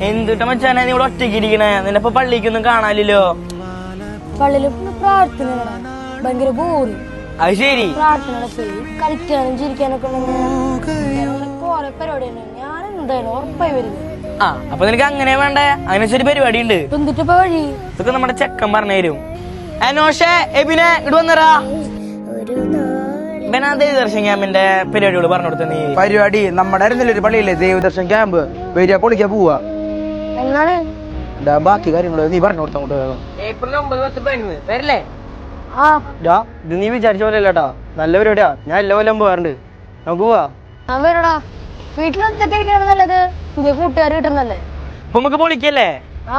എന്തുട്ട മച്ചാനെ നീ ഇവിടെ ഒറ്റയ്ക്ക് ഇരിക്കണേ? നിന്നെ ഇപ്പൊ പള്ളിക്കൊന്നും കാണാനില്ലല്ലോ. പള്ളിയില് പ്രാർത്ഥന ഭയങ്കര ബോറി. അത് ശരി. പ്രാർത്ഥന കളിക്കാനും ചിരിക്കാനൊക്കെ കുറെ പരിപാടിയാണ്. ഞാൻ എന്തായാലും ഉറപ്പായി വരുന്നു. ആ അപ്പൊ നിനക്ക് അങ്ങനെ വേണ്ടേ? അങ്ങനെ ഒരു പരിപാടി ഉണ്ട്. എന്നിട്ടിപ്പോ വഴി ഇതൊക്കെ നമ്മുടെ ചെക്കൻ പറഞ്ഞു തരും. അനോഷേ എബിനെ ഇട്ട് വന്നറാ. ദേവദർശൻ ക്യാമ്പിന്റെ പരിപാടികൾ പറഞ്ഞു കൊടുത്ത നീ. പരിപാടി നമ്മുടെ ഒരു പള്ളിയില്ലേ ദേവദർശൻ ക്യാമ്പ് വരിക പൊളിക്കാ പോവാ. എന്നാണ് ബാക്കി കാര്യങ്ങള് നീ പറഞ്ഞു കൊടുത്ത ഏപ്രിൽ 9 വരില്ലേ? ആ ഇത് നീ വിചാരിച്ച പോലെ അല്ലാട്ടാ, നല്ല പരിപാടിയാ. ഞാൻ എല്ലാ കൊല്ലം പോവാറുണ്ട്. നമുക്ക് പോവാ. ഞാൻ വരടാ. വീട്ടിലൊറ്റ നല്ലത് പുതിയ കൂട്ടുകാർ കിട്ടുന്നല്ലേ. അപ്പൊ നമുക്ക് പൊളിക്കല്ലേ? ആ